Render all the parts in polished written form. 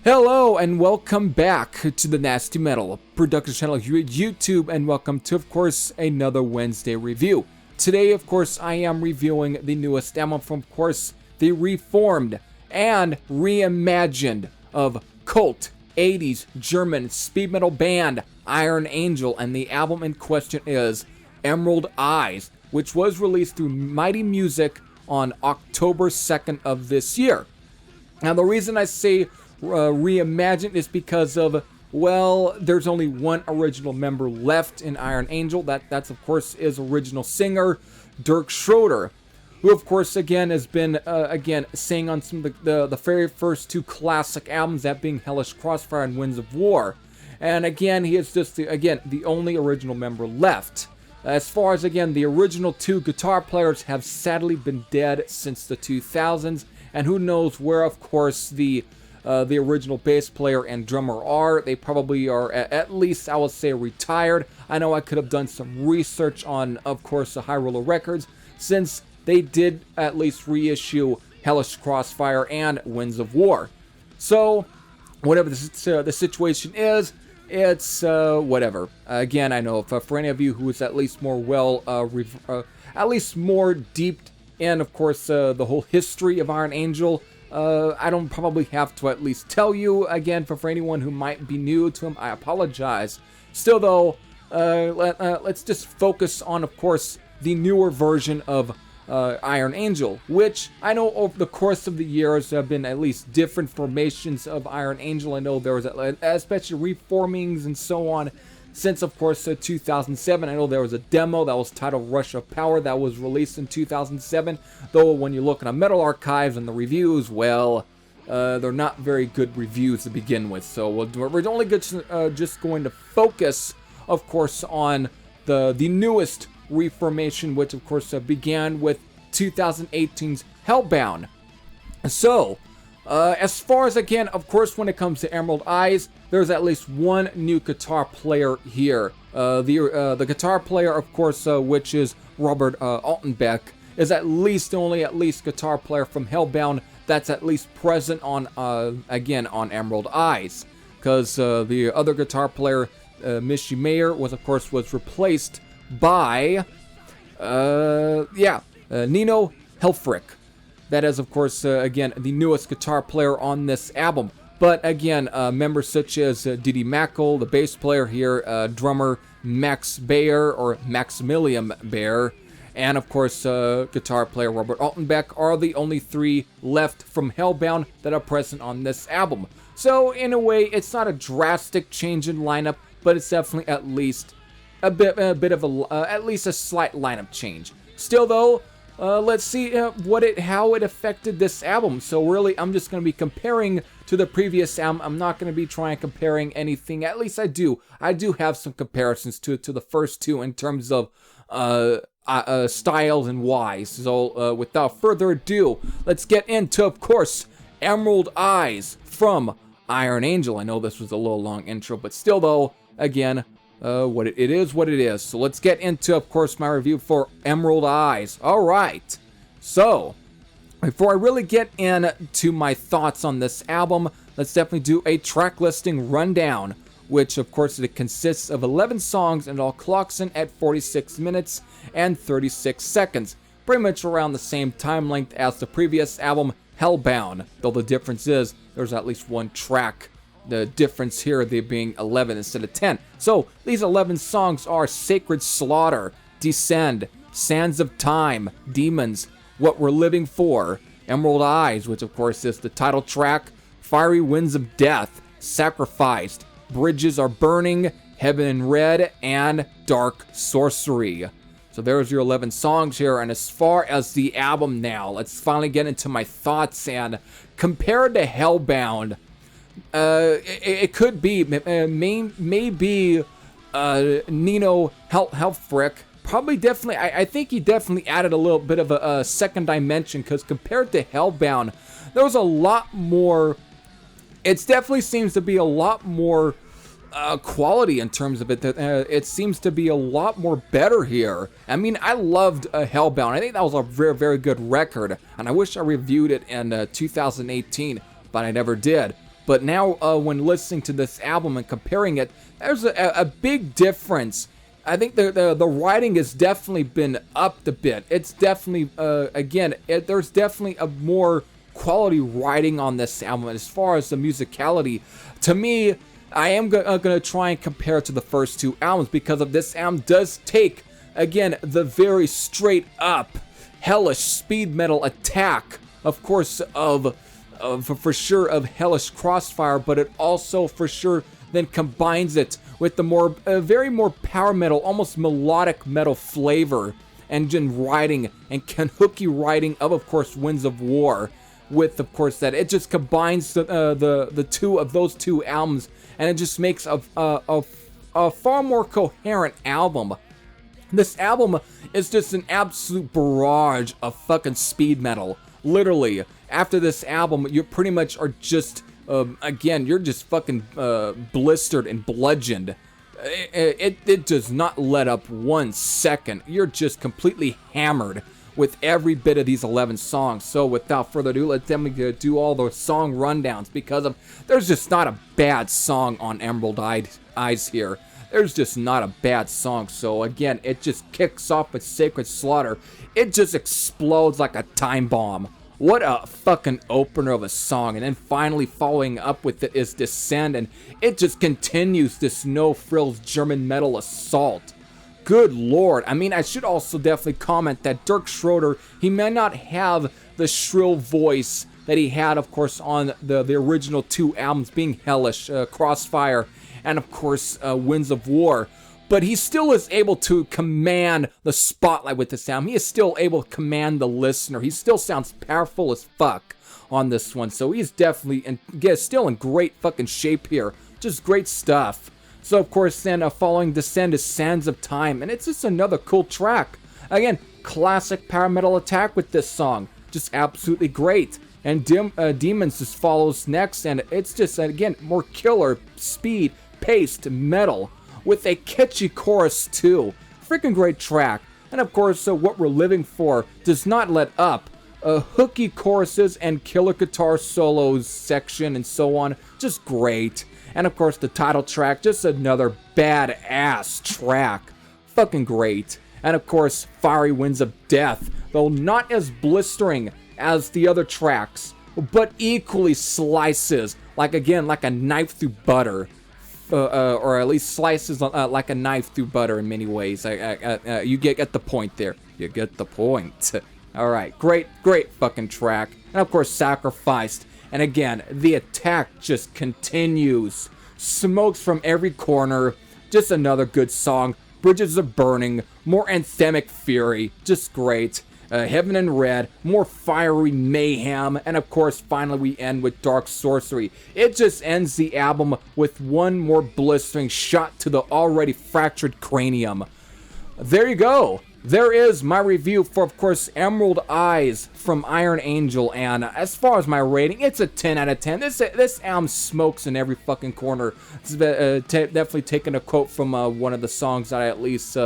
Hello and welcome back to the Nasty Metal Production channel here at YouTube, and welcome to, of course, another Wednesday review. Today, of course, I am reviewing the newest album from, of course, the reformed and reimagined of cult 80s German speed metal band Iron Angel, and the album in question is Emerald Eyes, which was released through Mighty Music on October 2nd of this year. Now, the reason I say reimagined is because of, well, there's only one original member left in Iron Angel. That's of course is original singer Dirk Schroeder, who of course again has been sang on some of the very first two classic albums, that being Hellish Crossfire and Winds of War. And again, he is just the only original member left. As far as again the original two guitar players have sadly been dead since the 2000s, and who knows where of course the original bass player and drummer are. They probably are at least, I would say, retired. I know I could have done some research on, of course, the High Roller Records, since they did at least reissue Hellish Crossfire and Winds of War. So, whatever the situation is, it's whatever. Again, I know for any of you who is at least more at least more deep in, of course, the whole history of Iron Angel, I don't probably have to at least tell you. Again, for anyone who might be new to him, I apologize. Still though, let's just focus on, of course, the newer version of Iron Angel, which I know over the course of the years there have been at least different formations of Iron Angel. I know there was especially reformings and so on since, of course, 2007. I know there was a demo that was titled Rush of Power that was released in 2007, though when you look in the Metal Archives and the reviews, well, they're not very good reviews to begin with. So we're only just going to focus, of course, on the newest reformation, which of course began with 2018's Hellbound. So, as far as, again, of course, when it comes to Emerald Eyes, there's at least one new guitar player here. The guitar player, of course, which is Robert Altenbeck, is at least guitar player from Hellbound that's at least present on again on Emerald Eyes, because the other guitar player, Michi Mayer, was replaced by Nino Helfrich. That is, of course, again, the newest guitar player on this album. But again, members such as Didi Mackel, the bass player here, drummer Max Bayer, or Maximilian Bayer, and of course, guitar player Robert Altenbeck are the only three left from Hellbound that are present on this album. So in a way, it's not a drastic change in lineup, but it's definitely at least a bit of at least a slight lineup change. Still though, let's see how it affected this album. So really, I'm just going to be comparing to the previous album. I'm not going to be comparing anything. At least I do have some comparisons to the first two in terms of styles and why. So without further ado, let's get into, of course, Emerald Eyes from Iron Angel. I know this was a little long intro, but still though, again, it is what it is. So let's get into, of course, my review for Emerald Eyes. All right. So before I really get into my thoughts on this album, let's definitely do a track listing rundown, which of course it consists of 11 songs and it all clocks in at 46 minutes and 36 seconds. Pretty much around the same time length as the previous album, Hellbound, though the difference is there's at least one track. The difference here, they being 11 instead of 10. So these 11 songs are Sacred Slaughter, Descend, Sands of Time, Demons, What We're Living For, Emerald Eyes, which of course is the title track, Fiery Winds of Death, Sacrificed, Bridges Are Burning, Heaven in Red, and Dark Sorcery. So there's your 11 songs here, and as far as the album now, let's finally get into my thoughts. And compared to Hellbound, it could be maybe Nino Helfrich. Probably definitely, I think he definitely added a little bit of a second dimension, because compared to Hellbound, there was a lot more. It definitely seems to be a lot more quality in terms of it. It seems to be a lot more better here. I mean, I loved Hellbound. I think that was a very, very good record, and I wish I reviewed it in 2018, but I never did. But now, when listening to this album and comparing it, there's a big difference. I think the writing has definitely been upped a bit. It's definitely, there's definitely a more quality writing on this album. As far as the musicality, to me, I am going to try and compare it to the first two albums, because of this album does take, again, the very straight up, hellish speed metal attack, of course, for sure of Hellish Crossfire, but it also for sure then combines it with the more, very more power metal, almost melodic metal flavor, engine writing and Kanhuki writing of course, Winds of War, with, of course, that it just combines the two of those two albums, and it just makes a far more coherent album. This album is just an absolute barrage of fucking speed metal. Literally, after this album, you pretty much are just, again, you're just fucking blistered and bludgeoned. It does not let up 1 second. You're just completely hammered with every bit of these 11 songs. So without further ado, let's definitely do all those song rundowns, because there's just not a bad song on Emerald Eyes here. There's just not a bad song. So again, it just kicks off with Sacred Slaughter. It just explodes like a time bomb. What a fucking opener of a song. And then finally following up with it is Descend, and it just continues this no-frills German metal assault. Good lord. I mean, I should also definitely comment that Dirk Schroeder, he may not have the shrill voice that he had, of course, on the original two albums, being Hellish Crossfire and, of course, Winds of War. But he still is able to command the spotlight with this album. He is still able to command the listener. He still sounds powerful as fuck on this one. So he's definitely still in great fucking shape here. Just great stuff. So, of course, then following Descend is Sands of Time. And it's just another cool track. Again, classic power metal attack with this song. Just absolutely great. And Demons just follows next. And it's just, again, more killer, speed, paced metal, with a catchy chorus too. Freaking great track. And of course, What We're Living For does not let up. Hooky choruses and killer guitar solos section and so on. Just great. And of course, the title track, just another badass track. Fucking great. And of course, Fiery Winds of Death, though not as blistering as the other tracks, but equally slices, like a knife through butter. Or at least slices like a knife through butter in many ways. You get the point there. You get the point. Alright, great fucking track. And of course, Sacrificed. And again, the attack just continues. Smokes from every corner. Just another good song. Bridges are Burning. More anthemic fury. Just great. Heaven and Red, more fiery mayhem, and of course, finally we end with Dark Sorcery. It just ends the album with one more blistering shot to the already fractured cranium. There you go. There is my review for, of course, Emerald Eyes from Iron Angel, and as far as my rating, it's a 10 out of 10. This album smokes in every fucking corner. It's definitely taking a quote from one of the songs that I at least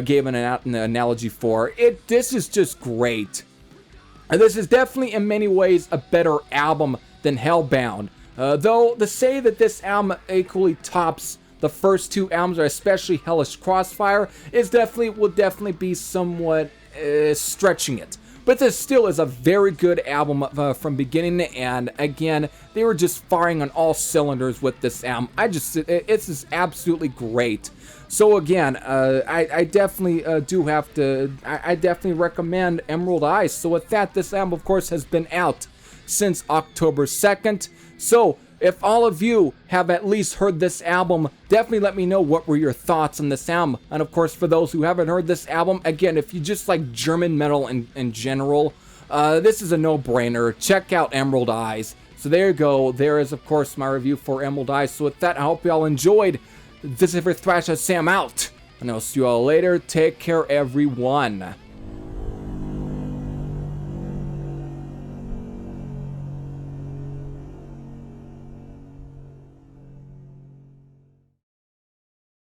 gave an analogy for. This is just great. And this is definitely in many ways a better album than Hellbound. Though to say that this album equally tops the first two albums, or especially Hellish Crossfire, will definitely be somewhat stretching it. But this still is a very good album from beginning to end. Again, they were just firing on all cylinders with this album. It's just absolutely great. So again, I definitely I definitely recommend Emerald Eyes. So with that, this album, of course, has been out since October 2nd. So if all of you have at least heard this album, definitely let me know what were your thoughts on this album. And of course, for those who haven't heard this album, again, if you just like German metal in general, this is a no-brainer. Check out Emerald Eyes. So there you go. There is, of course, my review for Emerald Eyes. So with that, I hope you all enjoyed. This is for Thrash Sam out. And I'll see you all later. Take care, everyone.